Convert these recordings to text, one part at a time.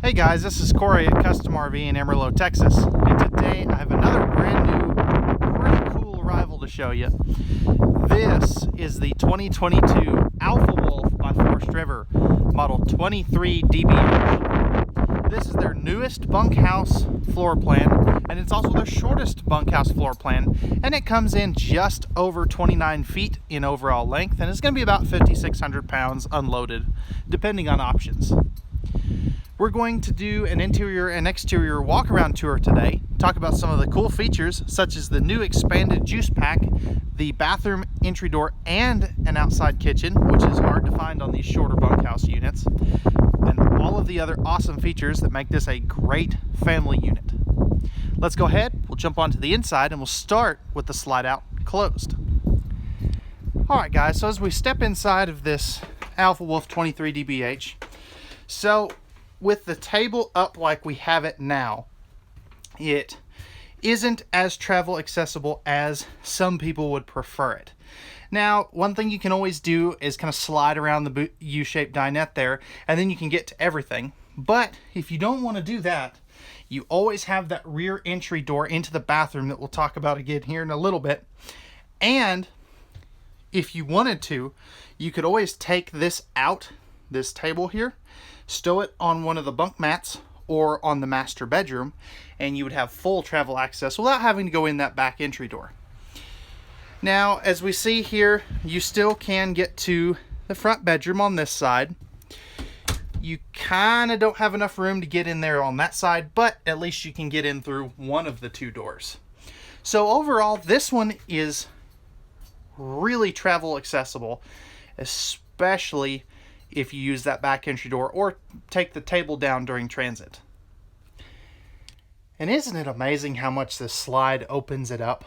Hey guys, this is Corey at Custom RV in Amarillo, Texas, and today I have another brand new, pretty cool arrival to show you. This is the 2022 Alpha Wolf by Forest River, model 23DBH. This is their newest bunkhouse floor plan, and it's also their shortest bunkhouse floor plan, and it comes in just over 29 feet in overall length, and it's going to be about 5,600 pounds unloaded, depending on options. We're going to do an interior and exterior walk around tour today, talk about some of the cool features such as the new expanded juice pack, the bathroom entry door, and an outside kitchen, which is hard to find on these shorter bunkhouse units, and all of the other awesome features that make this a great family unit. Let's go ahead, we'll jump onto the inside, and we'll start with the slide out closed. Alright guys, so as we step inside of this Alpha Wolf 23DBH, so with the table up like we have it now, it isn't as travel accessible as some people would prefer it. Now, one thing you can always do is kind of slide around the U-shaped dinette there, and then you can get to everything. But if you don't want to do that, you always have that rear entry door into the bathroom that we'll talk about again here in a little bit. And if you wanted to, you could always take this out, this table here, stow it on one of the bunk mats or on the master bedroom, and you would have full travel access without having to go in that back entry door. Now, as we see here, you still can get to the front bedroom on this side. You kind of don't have enough room to get in there on that side, but at least you can get in through one of the two doors. So overall, this one is really travel accessible, especially if you use that back entry door or take the table down during transit. And isn't it amazing how much this slide opens it up?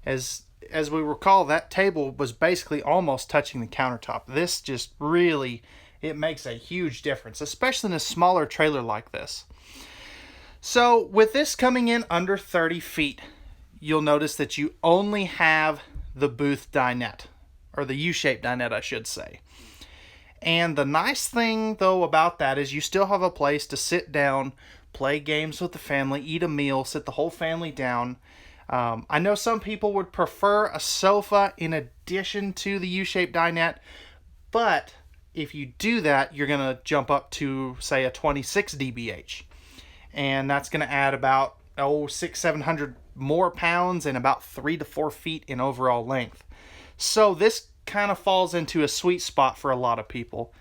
As we recall, that table was basically almost touching the countertop. This just really, it makes a huge difference, especially in a smaller trailer like this. So with this coming in under 30 feet, you'll notice that you only have the booth dinette, or the U-shaped dinette, I should say. And the nice thing, though, about that is you still have a place to sit down, play games with the family, eat a meal, sit the whole family down. I know some people would prefer a sofa in addition to the U-shaped dinette, but if you do that, you're going to jump up to, say, a 26DBH. And that's going to add about 600-700 more pounds and about 3 to 4 feet in overall length. So this kind of falls into a sweet spot for a lot of people.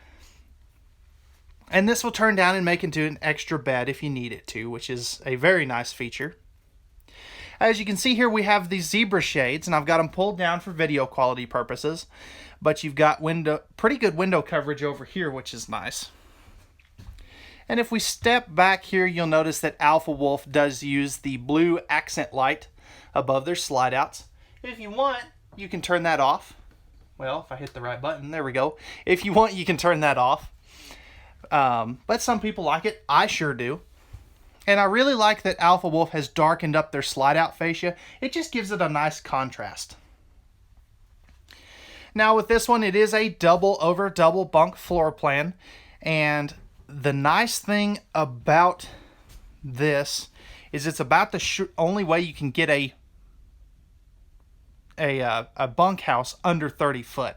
And this will turn down and make into an extra bed if you need it to, which is a very nice feature. As you can see here, we have these zebra shades, and I've got them pulled down for video quality purposes, but you've got pretty good window coverage over here, which is nice. And if we step back here, you'll notice that Alpha Wolf does use the blue accent light above their slide outs. If you want, you can turn that off. Well, if I hit the right button, there we go. If you want, you can turn that off. But some people like it. I sure do. And I really like that Alpha Wolf has darkened up their slide-out fascia. It just gives it a nice contrast. Now with this one, it is a double over double bunk floor plan. And the nice thing about this is it's about the only way you can get a bunkhouse under 30 foot.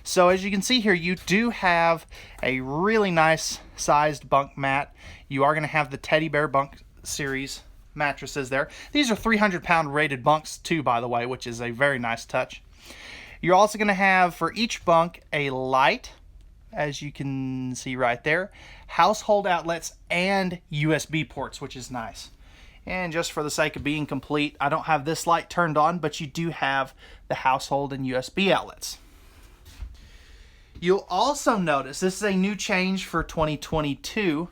So as you can see here, you do have a really nice sized bunk mat. You are going to have the Teddy Bear Bunk Series mattresses there. These are 300-pound rated bunks too, by the way, which is a very nice touch. You're also going to have for each bunk a light, as you can see right there, household outlets, and USB ports, which is nice. And just for the sake of being complete, I don't have this light turned on, but you do have the household and USB outlets. You'll also notice, this is a new change for 2022,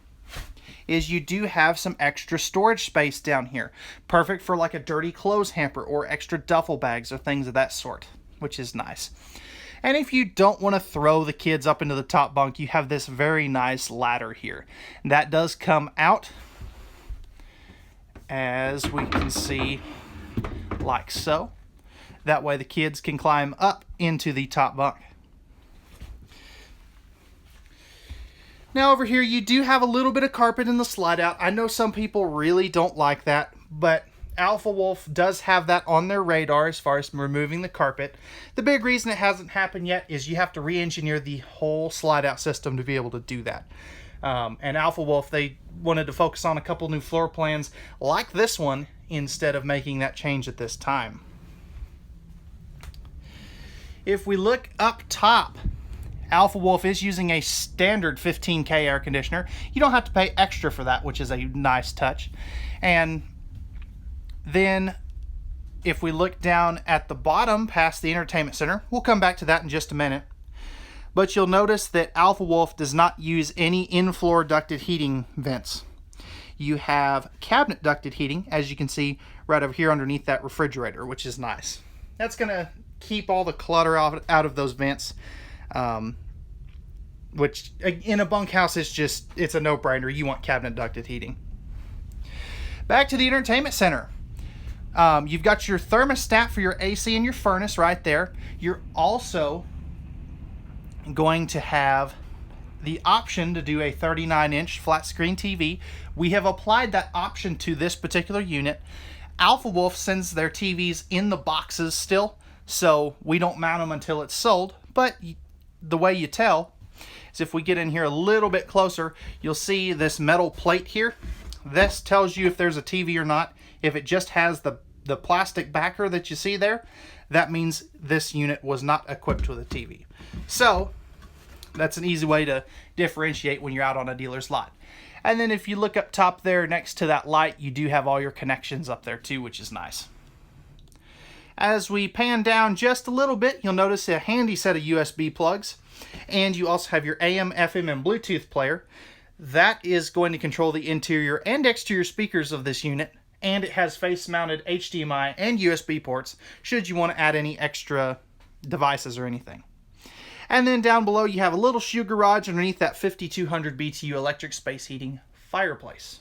is you do have some extra storage space down here. Perfect for like a dirty clothes hamper or extra duffel bags or things of that sort, which is nice. And if you don't want to throw the kids up into the top bunk, you have this very nice ladder here. That does come out, as we can see, like so. That way the kids can climb up into the top bunk. Now over here you do have a little bit of carpet in the slide out. I know some people really don't like that, but Alpha Wolf does have that on their radar as far as removing the carpet. The big reason it hasn't happened yet is you have to re-engineer the whole slide out system to be able to do that. And Alpha Wolf, they wanted to focus on a couple new floor plans like this one instead of making that change at this time. If we look up top, Alpha Wolf is using a standard 15K air conditioner. You don't have to pay extra for that, which is a nice touch. And then if we look down at the bottom past the entertainment center, we'll come back to that in just a minute. But you'll notice that Alpha Wolf does not use any in-floor ducted heating vents. You have cabinet ducted heating, as you can see right over here underneath that refrigerator, which is nice. That's going to keep all the clutter out of those vents. Which in a bunkhouse it's a no-brainer. You want cabinet ducted heating. Back to the entertainment center. You've got your thermostat for your AC and your furnace right there. You're also going to have the option to do a 39-inch flat screen TV. We have applied that option to this particular unit. Alpha Wolf sends their TVs in the boxes still, so we don't mount them until it's sold. But the way you tell is if we get in here a little bit closer, you'll see this metal plate here. This tells you if there's a TV or not. If it just has the plastic backer that you see there, that means this unit was not equipped with a TV. So that's an easy way to differentiate when you're out on a dealer's lot. And then if you look up top there next to that light, you do have all your connections up there too, which is nice. As we pan down just a little bit, you'll notice a handy set of USB plugs. And you also have your AM, FM, and Bluetooth player. That is going to control the interior and exterior speakers of this unit. And it has face-mounted HDMI and USB ports, should you want to add any extra devices or anything. And then down below you have a little shoe garage underneath that 5200 BTU electric space heating fireplace.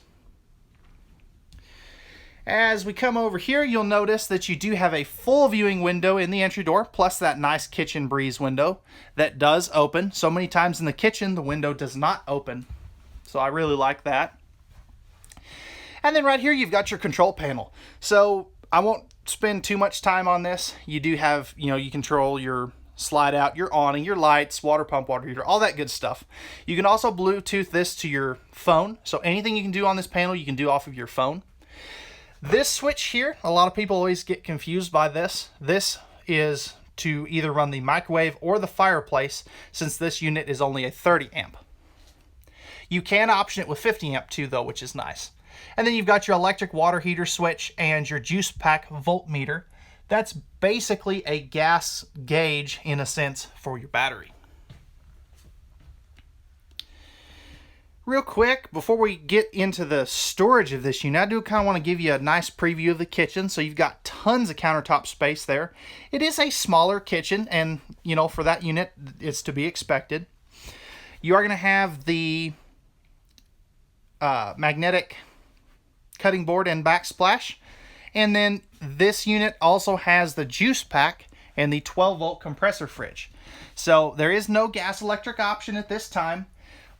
As we come over here, you'll notice that you do have a full viewing window in the entry door, plus that nice kitchen breeze window that does open. So many times in the kitchen, the window does not open. So I really like that. And then right here, you've got your control panel. So I won't spend too much time on this. You do have, you control your slide out, your awning, your lights, water pump, water heater, all that good stuff. You can also Bluetooth this to your phone. So anything you can do on this panel, you can do off of your phone. This switch here, a lot of people always get confused by this. This is to either run the microwave or the fireplace, since this unit is only a 30 amp. You can option it with 50 amp too though, which is nice. And then you've got your electric water heater switch and your juice pack voltmeter. That's basically a gas gauge in a sense for your battery. Real quick, before we get into the storage of this unit, I do kind of want to give you a nice preview of the kitchen. So you've got tons of countertop space there. It is a smaller kitchen, and for that unit, it's to be expected. You are going to have the magnetic cutting board and backsplash. And then this unit also has the juice pack and the 12-volt compressor fridge. So there is no gas electric option at this time.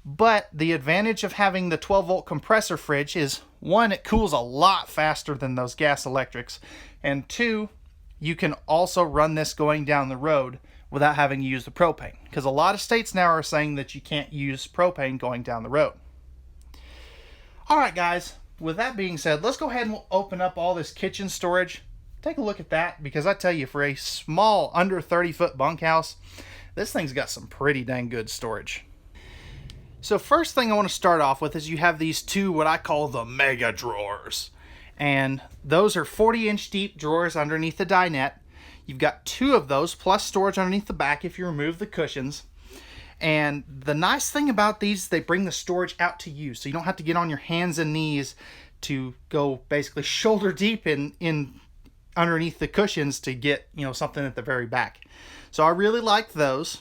But the advantage of having the 12-volt compressor fridge is, one, it cools a lot faster than those gas electrics. And two, you can also run this going down the road without having to use the propane. Because a lot of states now are saying that you can't use propane going down the road. Alright guys, with that being said, let's go ahead and open up all this kitchen storage. Take a look at that, because I tell you, for a small, under 30-foot bunkhouse, this thing's got some pretty dang good storage. So first thing I want to start off with is you have these two, what I call the mega drawers. And those are 40-inch deep drawers underneath the dinette. You've got two of those, plus storage underneath the back if you remove the cushions. And the nice thing about these, they bring the storage out to you. So you don't have to get on your hands and knees to go basically shoulder deep in underneath the cushions to get, something at the very back. So I really like those.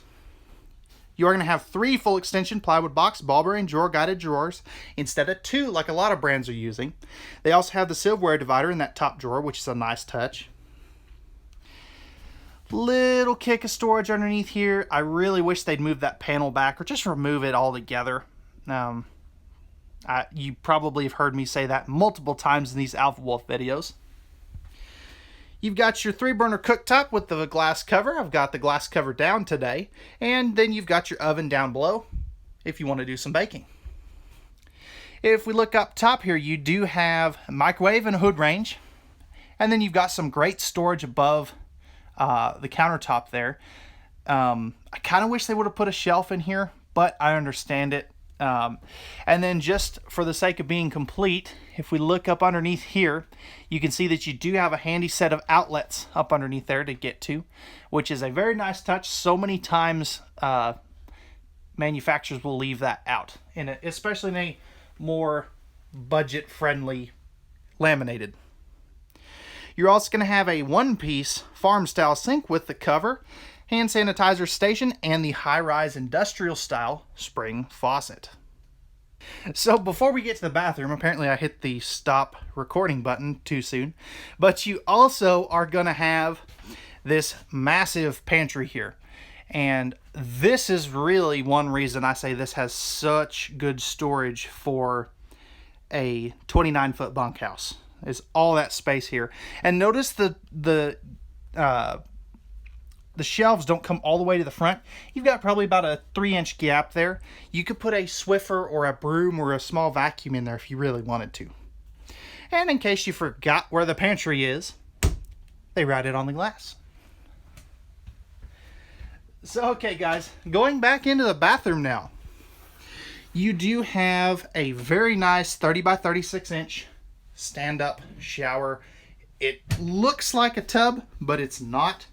You are going to have 3 full extension plywood box ball bearing drawer guided drawers instead of 2 like a lot of brands are using. They also have the silverware divider in that top drawer, which is a nice touch. Little kick of storage underneath here. I really wish they'd move that panel back or just remove it altogether. You probably have heard me say that multiple times in these Alpha Wolf videos. You've got your 3-burner cooktop with the glass cover. I've got the glass cover down today. And then you've got your oven down below if you want to do some baking. If we look up top here, you do have a microwave and a hood range. And then you've got some great storage above the countertop there. I kind of wish they would have put a shelf in here, but I understand it. And then just for the sake of being complete, if we look up underneath here, you can see that you do have a handy set of outlets up underneath there to get to, which is a very nice touch. So many times manufacturers will leave that out, especially in a more budget-friendly laminated. You're also going to have a one-piece farm-style sink with the cover, hand sanitizer station, and the high-rise industrial-style spring faucet. So before we get to the bathroom, apparently I hit the stop recording button too soon, but you also are going to have this massive pantry here. And this is really one reason I say this has such good storage for a 29-foot bunkhouse. Is all that space here. And notice the shelves don't come all the way to the front. You've got probably about a 3-inch gap there. You could put a Swiffer or a broom or a small vacuum in there if you really wanted to. And in case you forgot where the pantry is, they write it on the glass. So, okay guys, going back into the bathroom now. You do have a very nice 30 by 36 inch stand-up shower. It looks like a tub, but it's not.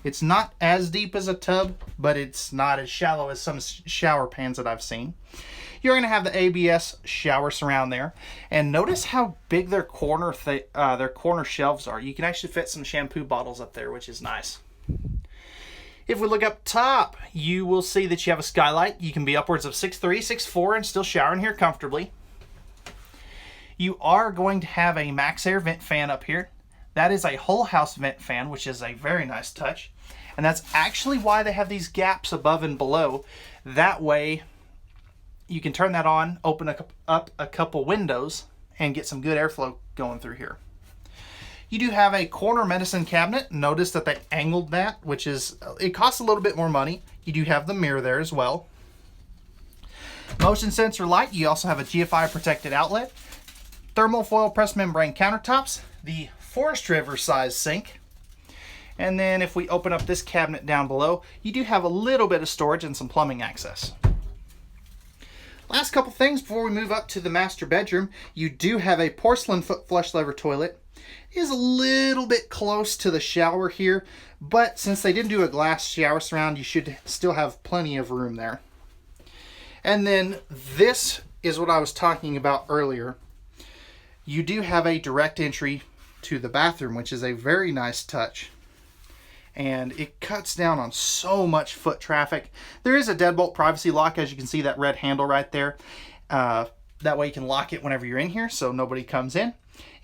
It's not as deep as a tub, but it's not as shallow as some shower pans that I've seen. You're going to have the ABS shower surround there, and notice how big their corner shelves are. You can actually fit some shampoo bottles up there, which is nice. If we look up top, you will see that you have a skylight. You can be upwards of 6'3", 6'4", and still shower in here comfortably. You are going to have a max air vent fan up here. That is a whole house vent fan, which is a very nice touch. And that's actually why they have these gaps above and below. That way you can turn that on, open up a couple windows, and get some good airflow going through here. You do have a corner medicine cabinet. Notice that they angled that, which is, it costs a little bit more money. You do have the mirror there as well. Motion sensor light. You also have a GFI protected outlet. Thermal foil press membrane countertops. The Forest River size sink. And then if we open up this cabinet down below, you do have a little bit of storage and some plumbing access. Last couple things before we move up to the master bedroom. You do have a porcelain foot flush lever toilet. It is a little bit close to the shower here, but since they didn't do a glass shower surround, you should still have plenty of room there. And then this is what I was talking about earlier. You do have a direct entry to the bathroom, which is a very nice touch. And it cuts down on so much foot traffic. There is a deadbolt privacy lock, as you can see that red handle right there. That way you can lock it whenever you're in here so nobody comes in.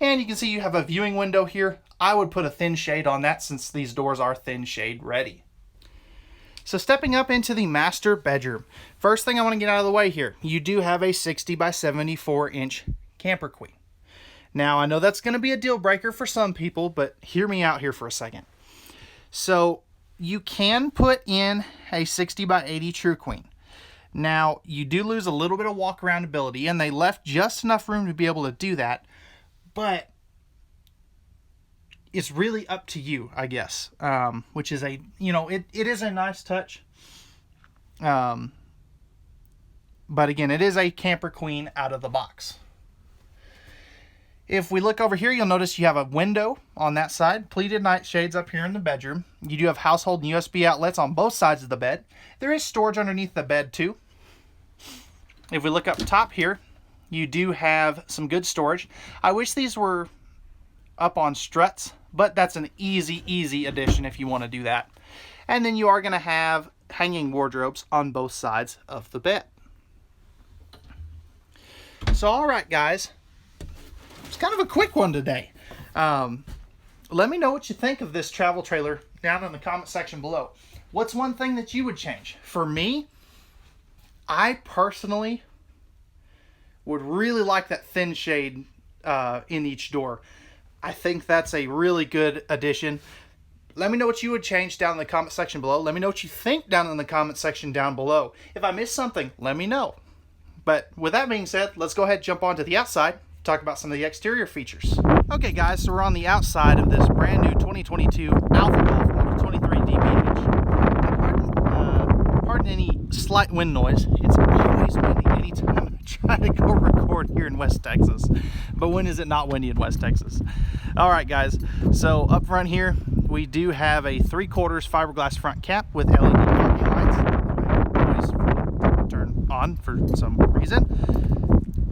And you can see you have a viewing window here. I would put a thin shade on that since these doors are thin shade ready. So stepping up into the master bedroom. First thing I want to get out of the way here. You do have a 60 by 74 inch camper queen. Now I know that's going to be a deal breaker for some people, but hear me out here for a second. So you can put in a 60 by 80 True Queen. Now you do lose a little bit of walk around ability, and they left just enough room to be able to do that, but it's really up to you, I guess, which is it is a nice touch. But again, it is a camper queen out of the box. If we look over here, you'll notice you have a window on that side, pleated nightshades up here in the bedroom. You do have household and USB outlets on both sides of the bed. There is storage underneath the bed too. If we look up top here, you do have some good storage. I wish these were up on struts, but that's an easy addition if you want to do that. And then you are going to have hanging wardrobes on both sides of the bed. So all right, guys. It's kind of a quick one today. Let me know what you think of this travel trailer down in the comment section below. What's one thing that you would change? For me, I personally would really like that thin shade in each door. I think that's a really good addition. Let me know what you would change down in the comment section below. Let me know what you think down in the comment section down below. If I missed something, let me know. But with that being said, let's go ahead and jump onto the outside, talk about some of the exterior features. Okay guys, so we're on the outside of this brand new 2022 Alpha Wolf model 23DBH. Pardon any slight wind noise. It's always windy anytime I try to go record here in West Texas. But when is it not windy in West Texas? Alright guys, so up front here, we do have a 3/4 fiberglass front cap with LED parking lights. Always turn on for some reason.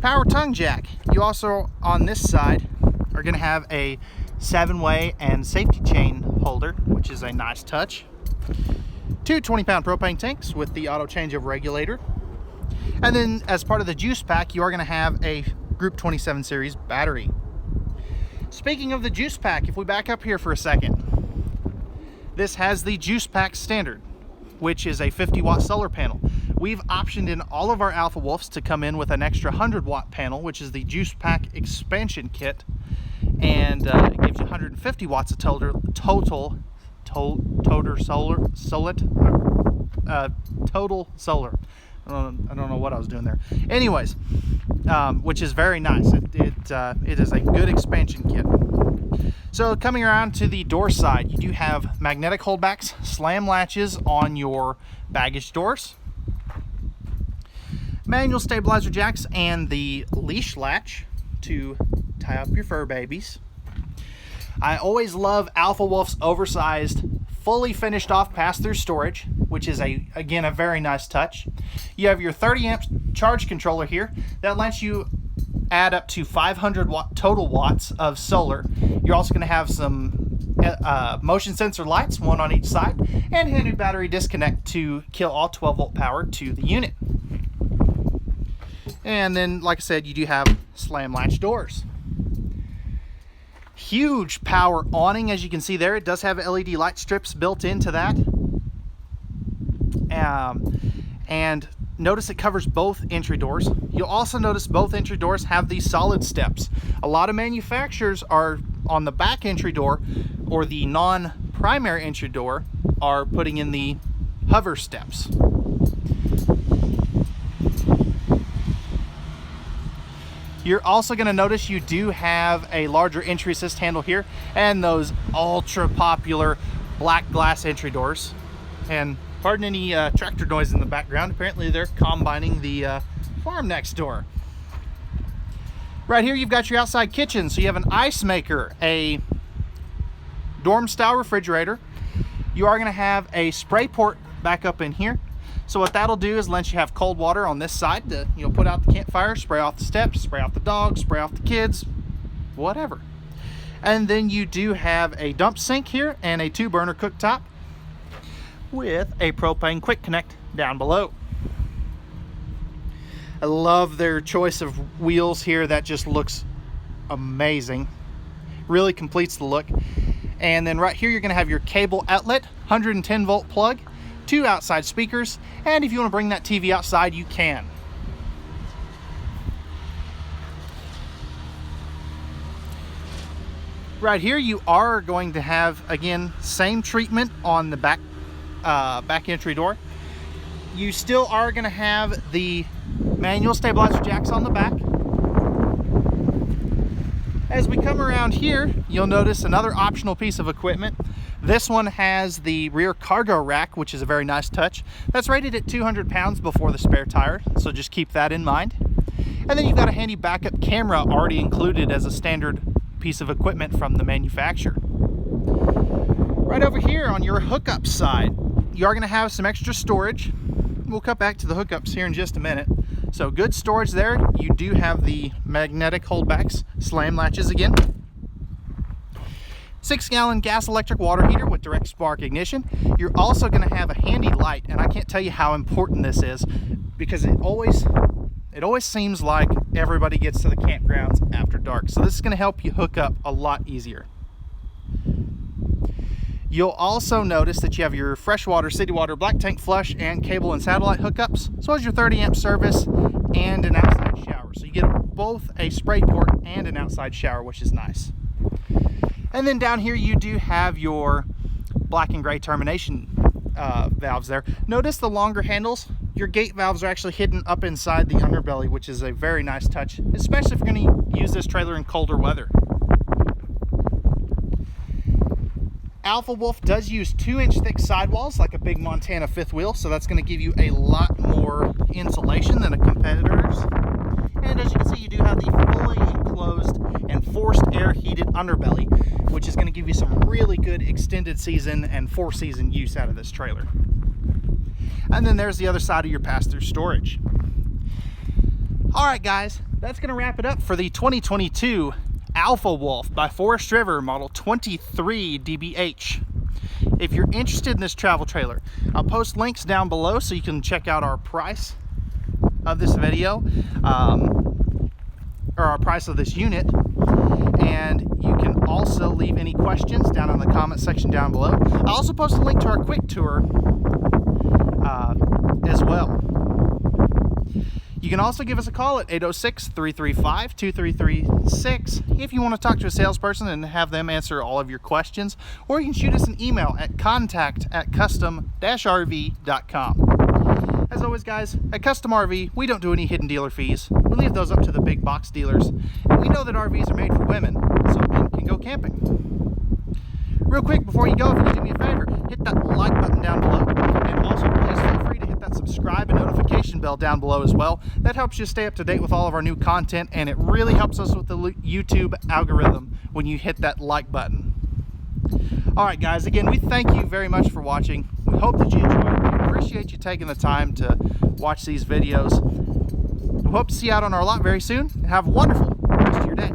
Power tongue jack. You also, on this side, are going to have a 7-way and safety chain holder, which is a nice touch. 2 20-pound propane tanks with the auto changeover regulator. And then as part of the juice pack, you are going to have a Group 27 series battery. Speaking of the juice pack, if we back up here for a second, this has the juice pack standard, which is a 50-watt solar panel. We've optioned in all of our Alpha Wolves to come in with an extra 100-watt panel, which is the juice pack expansion kit, and it gives you 150 watts of total solar. I don't know what I was doing there. Anyways, which is very nice. It is a good expansion kit. So coming around to the door side, you do have magnetic holdbacks, slam latches on your baggage doors, manual stabilizer jacks, and the leash latch to tie up your fur babies. I always love Alpha Wolf's oversized, fully finished off pass-through storage, which is again a very nice touch. You have your 30 amp charge controller here that lets you add up to 500 total watts of solar. You're also going to have some motion sensor lights, one on each side, and a handy battery disconnect to kill all 12-volt power to the unit. And then, like I said, you do have slam latch doors. Huge power awning, as you can see there. It does have LED light strips built into that. And notice it covers both entry doors. You'll also notice both entry doors have these solid steps. A lot of manufacturers are on the back entry door, or the non-primary entry door, are putting in the hover steps. You're also going to notice you do have a larger entry assist handle here, and those ultra popular black glass entry doors. And pardon any tractor noise in the background. Apparently they're combining the farm next door. Right here you've got your outside kitchen. So you have an ice maker, a dorm style refrigerator. You are going to have a spray port back up in here. So what that'll do is let you have cold water on this side to, put out the campfire, spray off the steps, spray off the dogs, spray off the kids, whatever. And then you do have a dump sink here and a 2-burner cooktop with a propane quick connect down below. I love their choice of wheels here. That just looks amazing. Really completes the look. And then right here you're going to have your cable outlet, 110 volt plug, 2 outside speakers, and if you want to bring that TV outside, you can. Right here you are going to have, again, same treatment on the back entry door. You still are going to have the manual stabilizer jacks on the back. As we come around here, you'll notice another optional piece of equipment. This one has the rear cargo rack, which is a very nice touch. That's rated at 200 pounds before the spare tire, so just keep that in mind. And then you've got a handy backup camera already included as a standard piece of equipment from the manufacturer. Right over here on your hookup side, you are going to have some extra storage. We'll cut back to the hookups here in just a minute. So good storage there. You do have the magnetic holdbacks, slam latches again. 6-gallon gas electric water heater with direct spark ignition. You're also going to have a handy light, and I can't tell you how important this is because it always seems like everybody gets to the campgrounds after dark. So this is going to help you hook up a lot easier. You'll also notice that you have your freshwater, city water, black tank flush, and cable and satellite hookups, as well as your 30 amp service and an outside shower. shower. So you get both a spray port and an outside shower, which is nice. And then down here you do have your black and gray termination valves there. Notice the longer handles. Your gate valves are actually hidden up inside the underbelly, which is a very nice touch, especially if you're going to use this trailer in colder weather. Alpha Wolf does use 2-inch thick sidewalls like a big Montana fifth wheel, so that's going to give you a lot more insulation than a competitor's. And as you can see, you do have the fully enclosed and forced air heated underbelly, which is going to give you some really good extended season and 4-season use out of this trailer. And then there's the other side of your pass-through storage. All right, guys, that's going to wrap it up for the 2022 Alpha Wolf by Forest River model 23DBH. If you're interested in this travel trailer, I'll post links down below so you can check out our price of this video, or our price of this unit. And you can also leave any questions down in the comment section down below. I'll also post a link to our quick tour as well. You can also give us a call at 806-335-2336 if you want to talk to a salesperson and have them answer all of your questions, or you can shoot us an email at contact@custom-rv.com. As always, guys, at Custom RV, we don't do any hidden dealer fees. We leave those up to the big box dealers, and we know that RVs are made for women, so men can go camping. Real quick, before you go, if you could do me a favor, hit that like button down below, and also please feel free to hit that subscribe and notification bell down below as well. That helps you stay up to date with all of our new content, and it really helps us with the YouTube algorithm when you hit that like button. All right, guys, again, we thank you very much for watching. We hope that you enjoyed. We appreciate you taking the time to watch these videos. We hope to see you out on our lot very soon, and have a wonderful rest of your day.